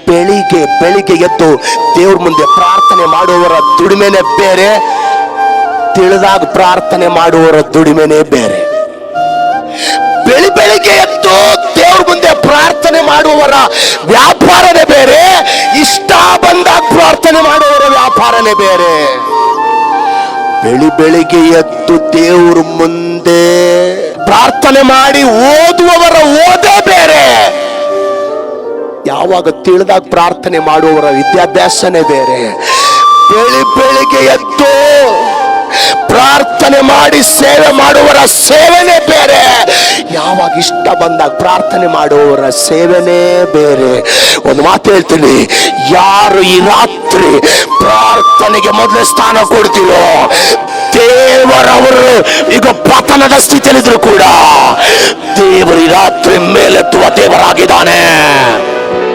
ಬೆಳಿಗ್ಗೆ ಎದ್ದು ದೇವ್ರ ಮುಂದೆ ಪ್ರಾರ್ಥನೆ ಮಾಡುವವರ ದುಡಿಮೆನೆ ಬೇರೆ, ತಿಳಿದಾಗ ಪ್ರಾರ್ಥನೆ ಮಾಡುವವರ ದುಡಿಮೆನೆ ಬೇರೆ. ಬೆಳಿಗ್ಗೆ ಎದ್ದು ದೇವ್ರ ಮುಂದೆ ಪ್ರಾರ್ಥನೆ ಮಾಡುವವರ ವ್ಯಾಪಾರನೇ ಬೇರೆ, ಇಷ್ಟ ಬಂದಾಗ ಪ್ರಾರ್ಥನೆ ಮಾಡುವವರ ವ್ಯಾಪಾರನೇ ಬೇರೆ. ಬೆಳಿಗ್ಗೆ ಎದ್ದು ದೇವ್ರ ಮುಂದೆ ಪ್ರಾರ್ಥನೆ ಮಾಡಿ ಓದುವವರ ಓದೇ ಬೇರೆ, ಯಾವಾಗ ತಿಳಿದಾಗ ಪ್ರಾರ್ಥನೆ ಮಾಡುವವರ ವಿದ್ಯಾಭ್ಯಾಸನೇ ಬೇರೆ. ಬೆಳಿಗ್ಗೆ ಎದ್ದು ಪ್ರಾರ್ಥನೆ ಮಾಡಿ ಸೇವೆ ಮಾಡುವವರ ಸೇವೆನೇ ಬೇರೆ, ಯಾವಾಗ ಇಷ್ಟ ಬಂದಾಗ ಪ್ರಾರ್ಥನೆ ಮಾಡುವವರ ಸೇವೆನೇ ಬೇರೆ. ಒಂದು ಮಾತು ಹೇಳ್ತೀನಿ, ಯಾರು ಈ ರಾತ್ರಿ ಪ್ರಾರ್ಥನೆಗೆ ಮೊದಲೇ ಸ್ಥಾನ ಕೊಡ್ತೀರೋ, ದೇವರವರು ಈಗ ಪತನದ ಸ್ಥಿತಿಯಲ್ಲಿದ್ರು ಕೂಡ ದೇವರು ಈ ರಾತ್ರಿ ಮೇಲೆತ್ತುವ ದೇವರಾಗಿದ್ದಾನೆ.